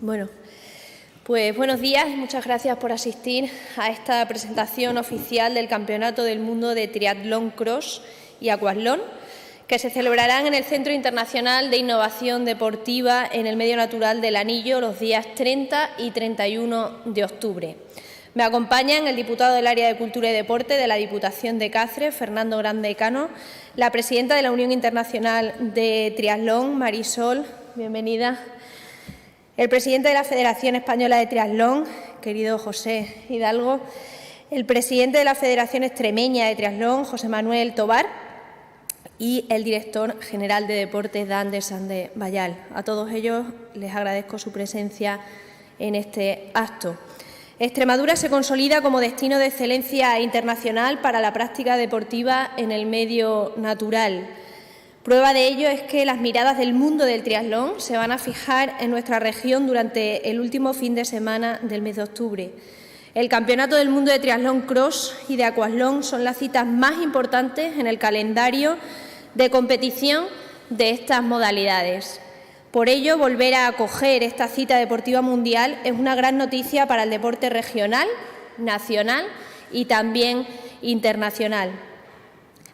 Bueno, pues buenos días y muchas gracias por asistir a esta presentación oficial del Campeonato del Mundo de Triatlón Cross y Aquatlón, que se celebrarán en el Centro Internacional de Innovación Deportiva en el Medio Natural del Anillo los días 30 y 31 de octubre. Me acompañan el diputado del Área de Cultura y Deporte de la Diputación de Cáceres, Fernando Grande Cano, la presidenta de la Unión Internacional de Triatlón, Marisol, bienvenida, el presidente de la Federación Española de Triatlón, querido José Hidalgo, el presidente de la Federación Extremeña de Triatlón, José Manuel Tobar, y el director general de Deportes, Dan de Sande Vallal. A todos ellos les agradezco su presencia en este acto. Extremadura se consolida como destino de excelencia internacional para la práctica deportiva en el medio natural. Prueba de ello es que las miradas del mundo del triatlón se van a fijar en nuestra región durante el último fin de semana del mes de octubre. El Campeonato del Mundo de Triatlón Cross y de Aquatlón son las citas más importantes en el calendario de competición de estas modalidades. Por ello, volver a acoger esta cita deportiva mundial es una gran noticia para el deporte regional, nacional y también internacional.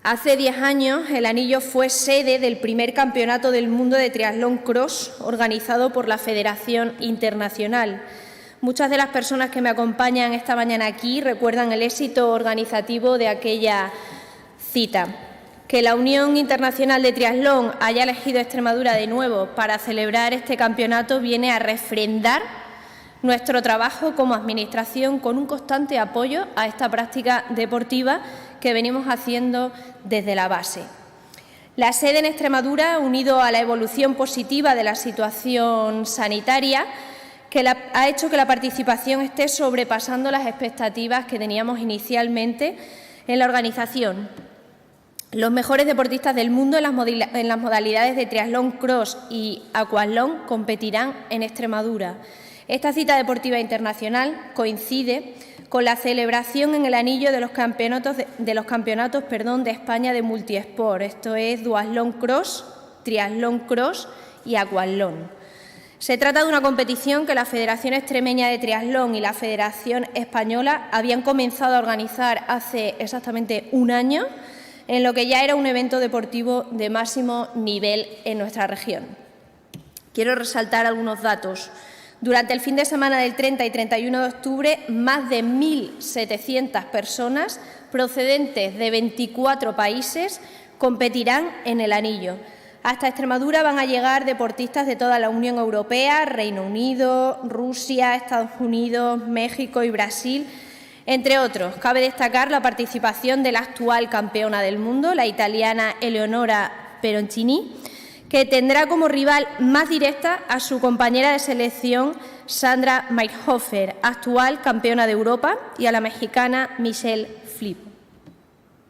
Hace 10 años, el Anillo fue sede del primer Campeonato del Mundo de Triatlón Cross organizado por la Federación Internacional. Muchas de las personas que me acompañan esta mañana aquí recuerdan el éxito organizativo de aquella cita. Que la Unión Internacional de Triatlón haya elegido Extremadura de nuevo para celebrar este campeonato viene a refrendar nuestro trabajo como Administración con un constante apoyo a esta práctica deportiva que venimos haciendo desde la base. La sede en Extremadura, unido a la evolución positiva de la situación sanitaria, ha hecho que la participación esté sobrepasando las expectativas que teníamos inicialmente en la organización. Los mejores deportistas del mundo en las modalidades de triatlón cross y aquatlón competirán en Extremadura. Esta cita deportiva internacional coincide con la celebración en el Anillo de los campeonatos de España de multiesport, esto es duatlón cross, triatlón cross y aquatlón. Se trata de una competición que la Federación Extremeña de Triatlón y la Federación Española habían comenzado a organizar hace exactamente un año, en lo que ya era un evento deportivo de máximo nivel en nuestra región. Quiero resaltar algunos datos. Durante el fin de semana del 30 y 31 de octubre, más de 1.700 personas procedentes de 24 países competirán en el Anillo. Hasta Extremadura van a llegar deportistas de toda la Unión Europea, Reino Unido, Rusia, Estados Unidos, México y Brasil, entre otros. Cabe destacar la participación de la actual campeona del mundo, la italiana Eleonora Peroncini, que tendrá como rival más directa a su compañera de selección Sandra Mayrhofer, actual campeona de Europa, y a la mexicana Michelle Flip.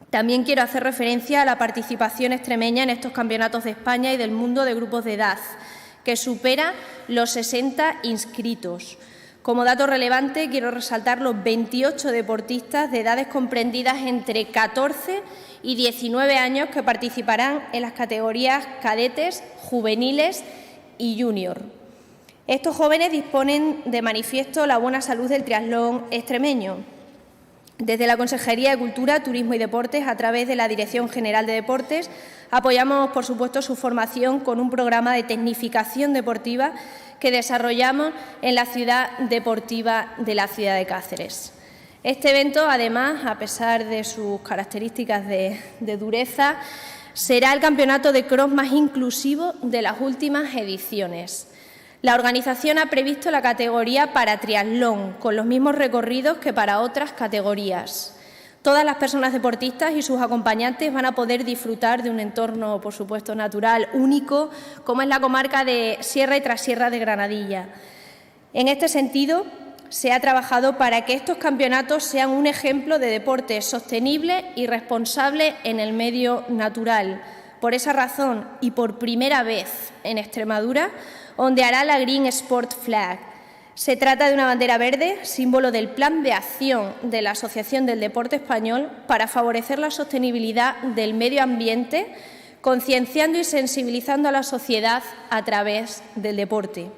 También quiero hacer referencia a la participación extremeña en estos campeonatos de España y del mundo de grupos de edad, que supera los 60 inscritos. Como dato relevante, quiero resaltar los 28 deportistas de edades comprendidas entre 14 y 19 años que participarán en las categorías cadetes, juveniles y junior. Estos jóvenes disponen de manifiesto la buena salud del triatlón extremeño. Desde la Consejería de Cultura, Turismo y Deportes, a través de la Dirección General de Deportes, apoyamos, por supuesto, su formación con un programa de tecnificación deportiva que desarrollamos en la ciudad deportiva de la ciudad de Cáceres. Este evento, además, a pesar de sus características de dureza, será el campeonato de cross más inclusivo de las últimas ediciones. La organización ha previsto la categoría para triatlón, con los mismos recorridos que para otras categorías. Todas las personas deportistas y sus acompañantes van a poder disfrutar de un entorno, por supuesto, natural, único, como es la comarca de Sierra y Trasierra de Granadilla. En este sentido, se ha trabajado para que estos campeonatos sean un ejemplo de deporte sostenible y responsable en el medio natural. Por esa razón, y por primera vez en Extremadura, ondeará la Green Sport Flag. Se trata de una bandera verde, símbolo del plan de acción de la Asociación del Deporte Español para favorecer la sostenibilidad del medio ambiente, concienciando y sensibilizando a la sociedad a través del deporte.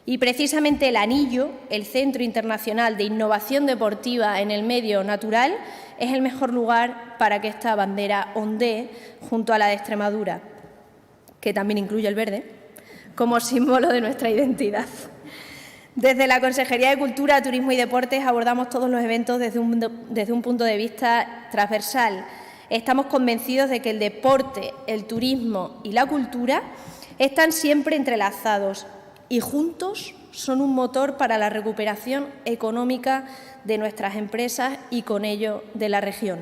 Y precisamente el Anillo, el Centro Internacional de Innovación Deportiva en el Medio Natural, es el mejor lugar para que esta bandera ondee junto a la de Extremadura, que también incluye el verde, como símbolo de nuestra identidad. Desde la Consejería de Cultura, Turismo y Deportes abordamos todos los eventos desde un punto de vista transversal. Estamos convencidos de que el deporte, el turismo y la cultura están siempre entrelazados y juntos son un motor para la recuperación económica de nuestras empresas y con ello de la región.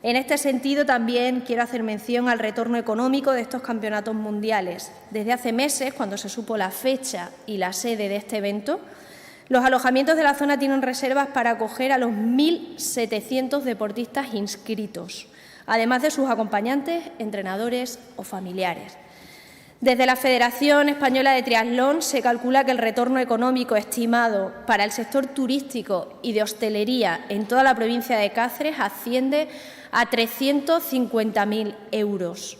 En este sentido, también quiero hacer mención al retorno económico de estos campeonatos mundiales. Desde hace meses, cuando se supo la fecha y la sede de este evento, los alojamientos de la zona tienen reservas para acoger a los 1.700 deportistas inscritos, además de sus acompañantes, entrenadores o familiares. Desde la Federación Española de Triatlón se calcula que el retorno económico estimado para el sector turístico y de hostelería en toda la provincia de Cáceres asciende a 350.000 euros.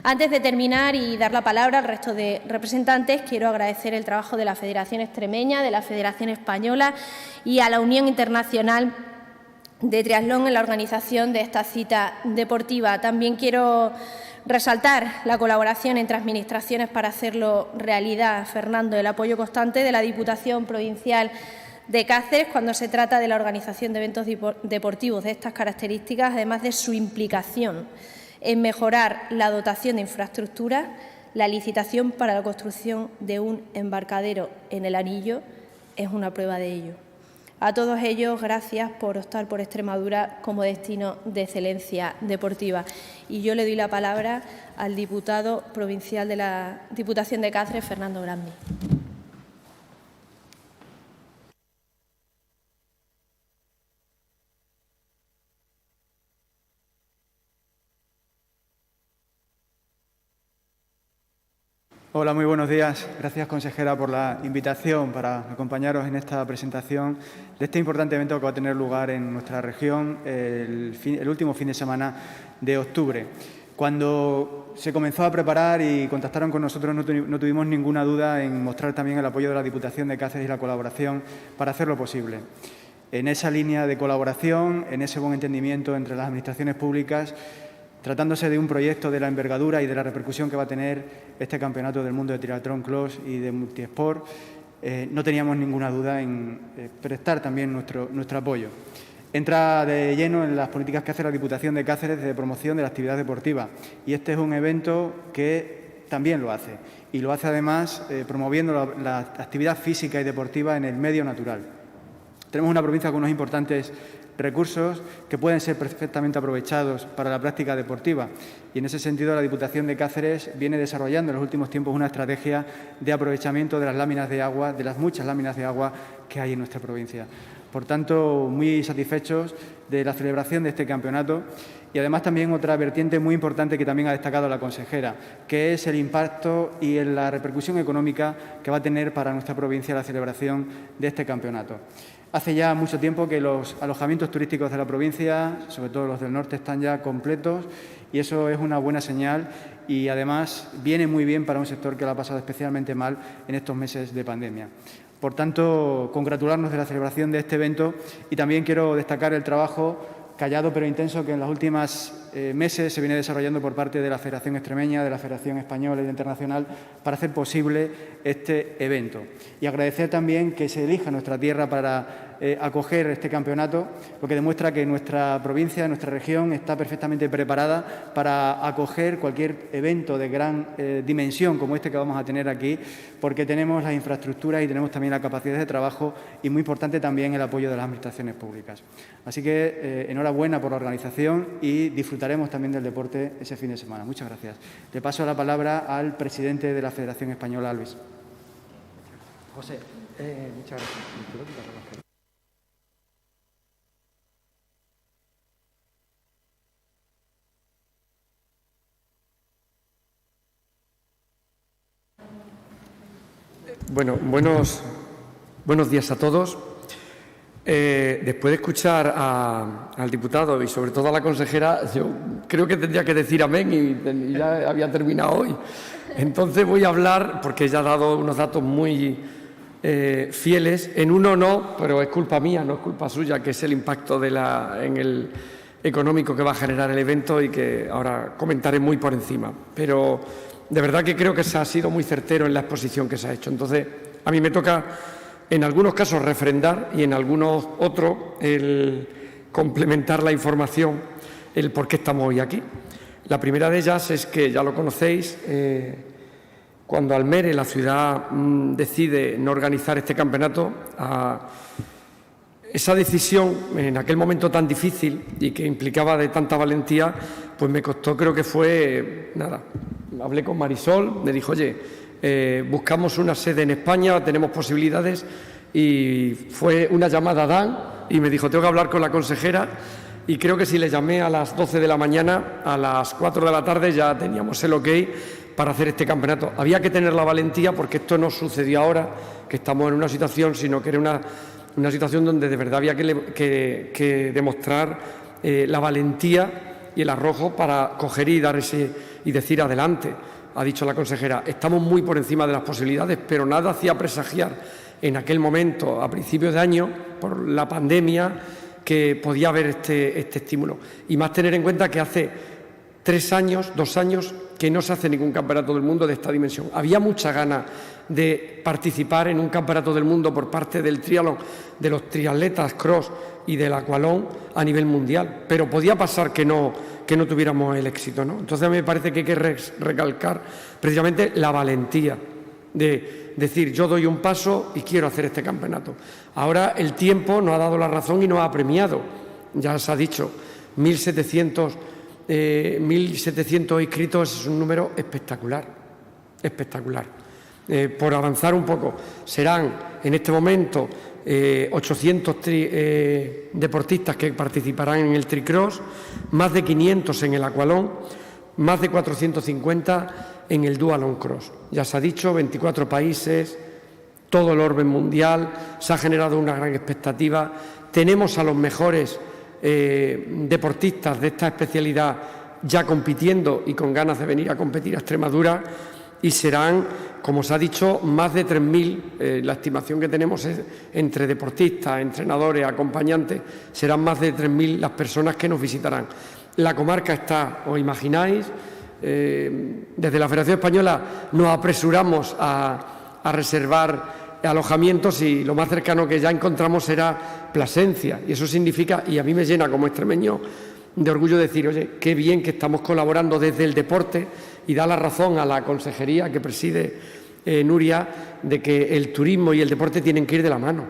Antes de terminar y dar la palabra al resto de representantes, quiero agradecer el trabajo de la Federación Extremeña, de la Federación Española y a la Unión Internacional de Triatlón en la organización de esta cita deportiva. También quiero resaltar la colaboración entre administraciones para hacerlo realidad, Fernando, el apoyo constante de la Diputación Provincial de Cáceres cuando se trata de la organización de eventos deportivos de estas características, además de su implicación en mejorar la dotación de infraestructura. La licitación para la construcción de un embarcadero en el Anillo es una prueba de ello. A todos ellos, gracias por optar por Extremadura como destino de excelencia deportiva. Y yo le doy la palabra al diputado provincial de la Diputación de Cáceres, Fernando Granmi. Hola, muy buenos días. Gracias, consejera, por la invitación para acompañaros en esta presentación de este importante evento que va a tener lugar en nuestra región el último fin de semana de octubre. Cuando se comenzó a preparar y contactaron con nosotros, no tuvimos ninguna duda en mostrar también el apoyo de la Diputación de Cáceres y la colaboración para hacerlo posible. En esa línea de colaboración, en ese buen entendimiento entre las administraciones públicas, tratándose de un proyecto de la envergadura y de la repercusión que va a tener este Campeonato del Mundo de Triatlón Cross y de Multisport, no teníamos ninguna duda en prestar también nuestro apoyo. Entra de lleno en las políticas que hace la Diputación de Cáceres de promoción de la actividad deportiva y este es un evento que también lo hace y lo hace además promoviendo la actividad física y deportiva en el medio natural. Tenemos una provincia con unos importantes recursos que pueden ser perfectamente aprovechados para la práctica deportiva y en ese sentido la Diputación de Cáceres viene desarrollando en los últimos tiempos una estrategia de aprovechamiento de las láminas de agua, de las muchas láminas de agua que hay en nuestra provincia. Por tanto, muy satisfechos de la celebración de este campeonato y además también otra vertiente muy importante que también ha destacado la consejera, que es el impacto y la repercusión económica que va a tener para nuestra provincia la celebración de este campeonato. Hace ya mucho tiempo que los alojamientos turísticos de la provincia, sobre todo los del norte, están ya completos y eso es una buena señal y además viene muy bien para un sector que lo ha pasado especialmente mal en estos meses de pandemia. Por tanto, congratularnos de la celebración de este evento y también quiero destacar el trabajo callado pero intenso que en los últimos meses se viene desarrollando por parte de la Federación Extremeña, de la Federación Española y Internacional para hacer posible este evento. Y agradecer también que se elija nuestra tierra para acoger este campeonato, lo que demuestra que nuestra provincia, nuestra región está perfectamente preparada para acoger cualquier evento de gran dimensión como este que vamos a tener aquí, porque tenemos las infraestructuras y tenemos también la capacidad de trabajo y, muy importante, también el apoyo de las administraciones públicas. Así que enhorabuena por la organización y disfrutaremos también del deporte ese fin de semana. Muchas gracias. Le paso la palabra al presidente de la Federación Española, Luis. José, muchas gracias. Bueno, buenos días a todos. Después de escuchar al diputado y sobre todo a la consejera, yo creo que tendría que decir amén y ya había terminado hoy. Entonces voy a hablar, porque ella ha dado unos datos muy fieles. En uno no, pero es culpa mía, no es culpa suya, que es el impacto en el económico que va a generar el evento y que ahora comentaré muy por encima. Pero de verdad que creo que se ha sido muy certero en la exposición que se ha hecho. Entonces, a mí me toca, en algunos casos, refrendar y en algunos otros, el complementar la información, el por qué estamos hoy aquí. La primera de ellas es que, ya lo conocéis, cuando Almere, la ciudad, decide no organizar este campeonato, esa decisión, en aquel momento tan difícil y que implicaba de tanta valentía, pues me costó, creo que fue, nada, hablé con Marisol, me dijo, oye, buscamos una sede en España, tenemos posibilidades, y fue una llamada a Dan y me dijo, tengo que hablar con la consejera, y creo que si le llamé a las 12 de la mañana, a las 4 de la tarde ya teníamos el ok para hacer este campeonato. Había que tener la valentía porque esto no sucedió ahora, que estamos en una situación, sino que era una situación donde de verdad había que demostrar la valentía y el arrojo para coger y decir adelante. Ha dicho la consejera, estamos muy por encima de las posibilidades, pero nada hacía presagiar en aquel momento, a principios de año, por la pandemia, que podía haber este estímulo. Y más tener en cuenta que hace 2 años, que no se hace ningún campeonato del mundo de esta dimensión. Había mucha ganas de participar en un campeonato del mundo por parte del triatlón, de los triatletas cross y del aqualón a nivel mundial, pero podía pasar que no tuviéramos el éxito, ¿no? Entonces me parece que hay que recalcar precisamente la valentía de decir, yo doy un paso y quiero hacer este campeonato. Ahora el tiempo nos ha dado la razón y nos ha premiado. Ya se ha dicho, 1.700 inscritos es un número espectacular, espectacular. Por avanzar un poco, serán en este momento 800 deportistas que participarán en el tricross, más de 500 en el aqualón, más de 450 en el dualón cross. Ya se ha dicho, 24 países, todo el orden mundial, se ha generado una gran expectativa. Tenemos a los mejores deportistas de esta especialidad ya compitiendo y con ganas de venir a competir a Extremadura, y serán, como se ha dicho, más de 3.000, la estimación que tenemos es entre deportistas, entrenadores, acompañantes, serán más de 3.000 las personas que nos visitarán. La comarca está, os imagináis, desde la Federación Española nos apresuramos a reservar alojamientos y lo más cercano que ya encontramos será Plasencia, y eso significa, y a mí me llena como extremeño de orgullo decir, oye, qué bien que estamos colaborando desde el deporte, y da la razón a la consejería que preside Nuria de que el turismo y el deporte tienen que ir de la mano.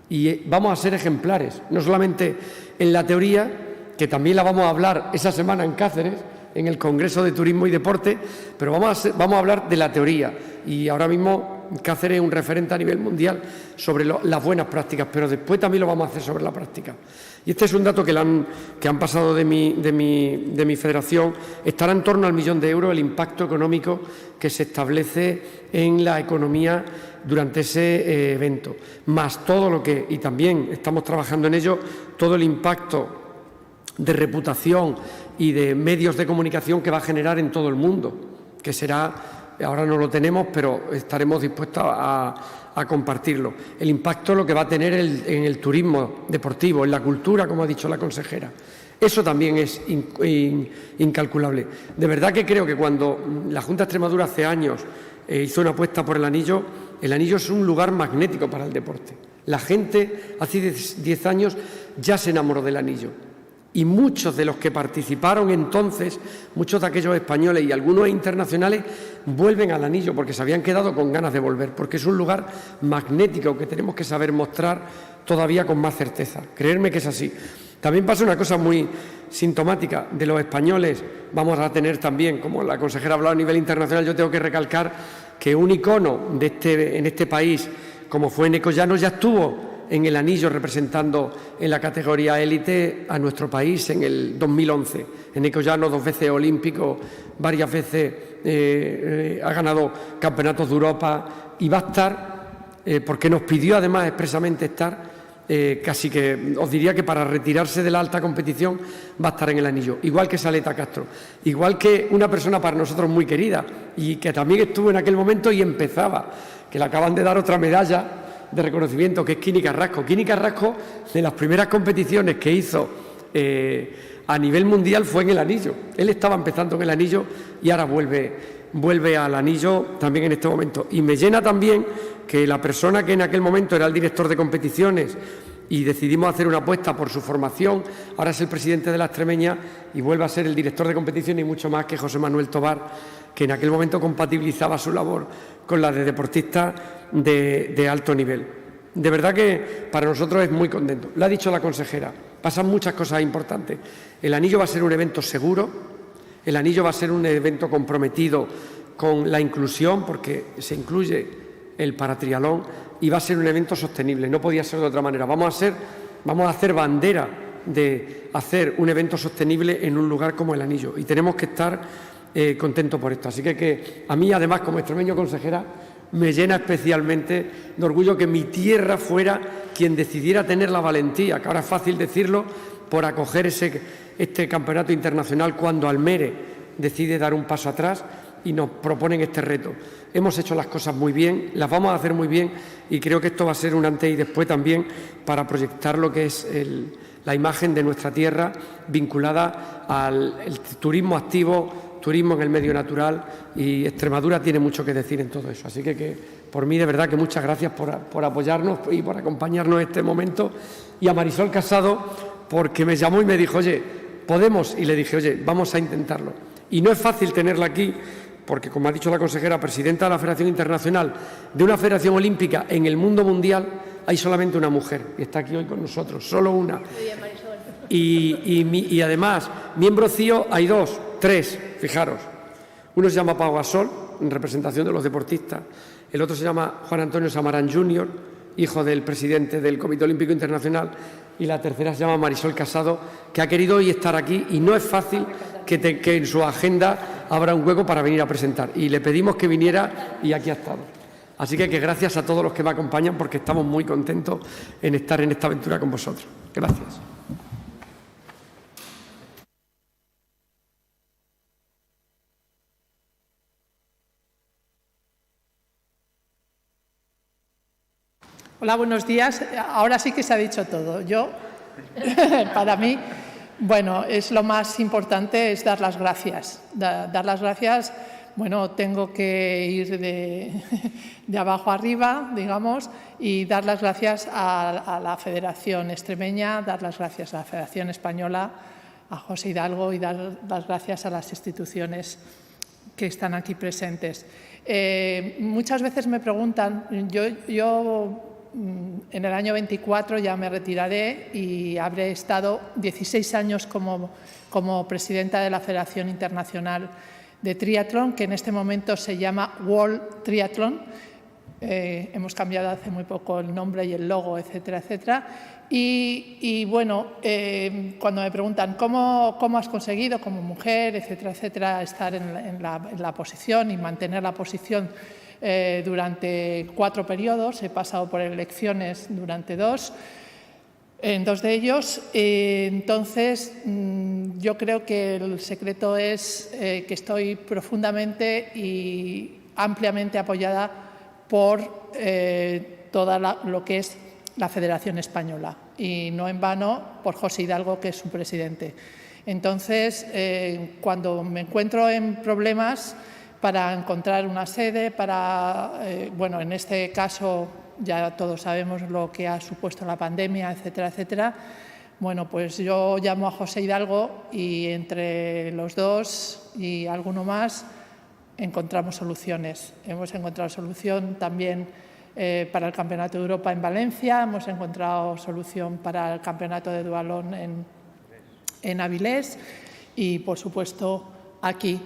Y vamos a ser ejemplares, no solamente en la teoría, que también la vamos a hablar esa semana en Cáceres, en el Congreso de Turismo y Deporte, pero vamos a hablar de la teoría. Y ahora mismo Cáceres es un referente a nivel mundial sobre las buenas prácticas, pero después también lo vamos a hacer sobre la práctica. Y este es un dato que han pasado de mi federación. Estará en torno al 1 millón de euros el impacto económico que se establece en la economía durante ese evento, más todo lo que, y también estamos trabajando en ello, todo el impacto de reputación y de medios de comunicación que va a generar en todo el mundo, que será, ahora no lo tenemos, pero estaremos dispuestos a compartirlo. El impacto lo que va a tener en el turismo deportivo, en la cultura, como ha dicho la consejera. Eso también es incalculable. De verdad que creo que cuando la Junta de Extremadura hace años hizo una apuesta por el anillo es un lugar magnético para el deporte. La gente hace 10 años ya se enamoró del anillo. Y muchos de los que participaron entonces, muchos de aquellos españoles y algunos internacionales, vuelven al anillo porque se habían quedado con ganas de volver, porque es un lugar magnético que tenemos que saber mostrar todavía con más certeza. Creerme que es así. También pasa una cosa muy sintomática de los españoles. Vamos a tener también, como la consejera ha hablado a nivel internacional, yo tengo que recalcar que un icono en este país, como fue Eneco Llanos, ya estuvo en el anillo representando en la categoría élite a nuestro país en el 2011. Eneco Llanos, 2 veces olímpico, varias veces ha ganado campeonatos de Europa y va a estar, porque nos pidió además expresamente estar, casi que os diría que para retirarse de la alta competición va a estar en el anillo, igual que Saleta Castro, igual que una persona para nosotros muy querida y que también estuvo en aquel momento y empezaba, que le acaban de dar otra medalla de reconocimiento, que es Kini Carrasco. Kini Carrasco, de las primeras competiciones que hizo a nivel mundial fue en el anillo. Él estaba empezando en el anillo y ahora vuelve al anillo también en este momento. Y me llena también que la persona que en aquel momento era el director de competiciones y decidimos hacer una apuesta por su formación, ahora es el presidente de la Extremeña y vuelve a ser el director de competiciones y mucho más que José Manuel Tobar, que en aquel momento compatibilizaba su labor con la de deportista de alto nivel. De verdad que para nosotros es muy contento. Lo ha dicho la consejera, pasan muchas cosas importantes. El anillo va a ser un evento seguro, el anillo va a ser un evento comprometido con la inclusión, porque se incluye el paratriatlón, y va a ser un evento sostenible, no podía ser de otra manera. Vamos a hacer bandera de hacer un evento sostenible en un lugar como el Anillo y tenemos que estar contentos por esto. Así que a mí, además, como extremeño consejera, me llena especialmente de orgullo que mi tierra fuera quien decidiera tener la valentía, que ahora es fácil decirlo, por acoger este campeonato internacional cuando Almere decide dar un paso atrás y nos proponen este reto. Hemos hecho las cosas muy bien, las vamos a hacer muy bien y creo que esto va a ser un antes y después también para proyectar lo que es la imagen de nuestra tierra vinculada al turismo activo, turismo en el medio natural, y Extremadura tiene mucho que decir en todo eso. Así que por mí, de verdad, que muchas gracias por apoyarnos y por acompañarnos en este momento. Y a Marisol Casado, porque me llamó y me dijo, oye, ¿podemos? Y le dije, oye, vamos a intentarlo. Y no es fácil tenerla aquí, porque, como ha dicho la consejera, presidenta de la Federación Internacional, de una federación olímpica en el mundo mundial, hay solamente una mujer, y está aquí hoy con nosotros, solo una. Y además, miembro CIO hay tres, fijaros. Uno se llama Pau Gasol, en representación de los deportistas. El otro se llama Juan Antonio Samarán Jr., hijo del presidente del Comité Olímpico Internacional. Y la tercera se llama Marisol Casado, que ha querido hoy estar aquí, y no es fácil que en su agenda habrá un hueco para venir a presentar. Y le pedimos que viniera y aquí ha estado. Así que gracias a todos los que me acompañan, porque estamos muy contentos en estar en esta aventura con vosotros. Gracias. Hola, buenos días. Ahora sí que se ha dicho todo. Para mí, bueno, es lo más importante es dar las gracias. Dar las gracias, bueno, tengo que ir de abajo arriba, digamos, y dar las gracias a la Federación Extremeña, dar las gracias a la Federación Española, a José Hidalgo, y dar las gracias a las instituciones que están aquí presentes. Muchas veces me preguntan, yo en el año 24 ya me retiraré y habré estado 16 años como presidenta de la Federación Internacional de Triatlón, que en este momento se llama World Triathlon. Hemos cambiado hace muy poco el nombre y el logo, etcétera, etcétera. Y bueno, cuando me preguntan ¿cómo has conseguido como mujer, etcétera, etcétera, estar en la posición y mantener la posición durante 4 periodos, he pasado por elecciones durante 2, en 2 de ellos. Entonces, yo creo que el secreto es que estoy profundamente y ampliamente apoyada por toda lo que es la Federación Española, y no en vano por José Hidalgo, que es su presidente. Entonces, cuando me encuentro en problemas para encontrar una sede, bueno, en este caso ya todos sabemos lo que ha supuesto la pandemia, etcétera, etcétera. Bueno, pues yo llamo a José Hidalgo y entre los dos y alguno más encontramos soluciones. Hemos encontrado solución también para el Campeonato de Europa en Valencia, hemos encontrado solución para el Campeonato de Dualón en Avilés y, por supuesto, aquí.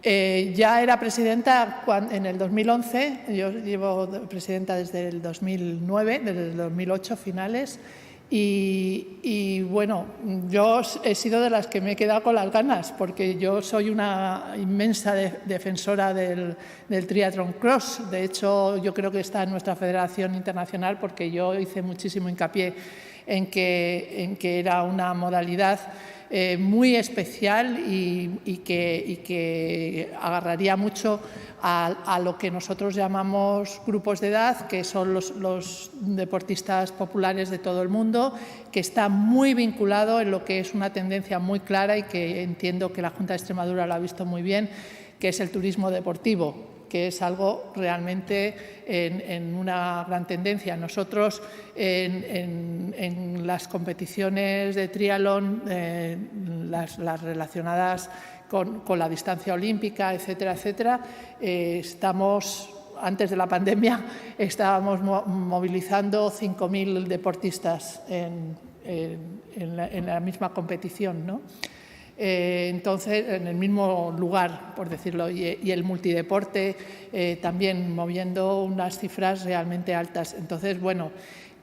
Ya era presidenta en el 2011, yo llevo presidenta desde el 2009, desde el 2008 finales, y bueno, yo he sido de las que me he quedado con las ganas, porque yo soy una inmensa defensora del triatlón cross. De hecho, yo creo que está en nuestra Federación Internacional, porque yo hice muchísimo hincapié en que era una modalidad muy especial y que agarraría mucho a lo que nosotros llamamos grupos de edad, que son los deportistas populares de todo el mundo, que está muy vinculado en lo que es una tendencia muy clara y que entiendo que la Junta de Extremadura lo ha visto muy bien, que es el turismo deportivo, que es algo realmente en una gran tendencia. Nosotros en las competiciones de triatlón, las relacionadas con la distancia olímpica, etcétera, etcétera, antes de la pandemia estábamos movilizando 5.000 deportistas en la misma competición, ¿no? Entonces, en el mismo lugar, por decirlo, y el multideporte también moviendo unas cifras realmente altas. Entonces, bueno,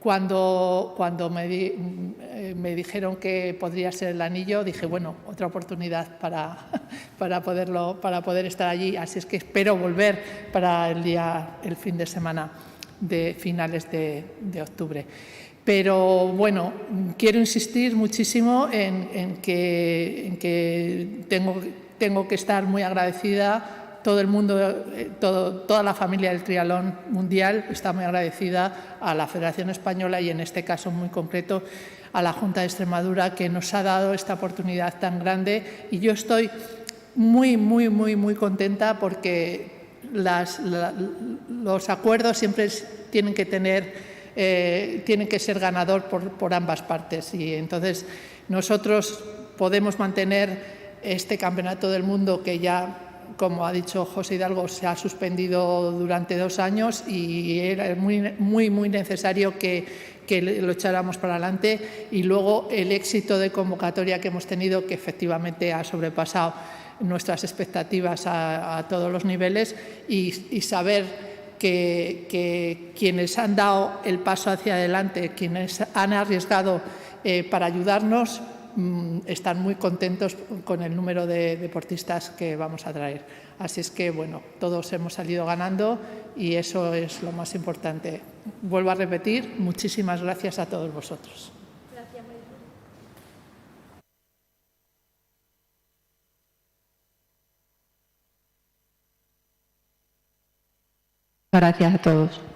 cuando me dijeron que podría ser el anillo, dije, bueno, otra oportunidad para poder estar allí. Así es que espero volver para el fin de semana de finales de octubre. Pero, bueno, quiero insistir muchísimo en que tengo que estar muy agradecida. Todo el mundo, toda la familia del triatlón mundial está muy agradecida a la Federación Española y, en este caso muy concreto, a la Junta de Extremadura, que nos ha dado esta oportunidad tan grande. Y yo estoy muy, muy, muy, muy contenta porque los acuerdos siempre tienen que ser ganador por ambas partes, y entonces nosotros podemos mantener este Campeonato del Mundo que ya, como ha dicho José Hidalgo, se ha suspendido durante 2 años y era muy, muy, muy necesario que lo echáramos para adelante, y luego el éxito de convocatoria que hemos tenido, que efectivamente ha sobrepasado nuestras expectativas a todos los niveles, y saber que quienes han dado el paso hacia adelante, quienes han arriesgado para ayudarnos, están muy contentos con el número de deportistas que vamos a traer. Así es que, bueno, todos hemos salido ganando y eso es lo más importante. Vuelvo a repetir, muchísimas gracias a todos vosotros. Gracias a todos.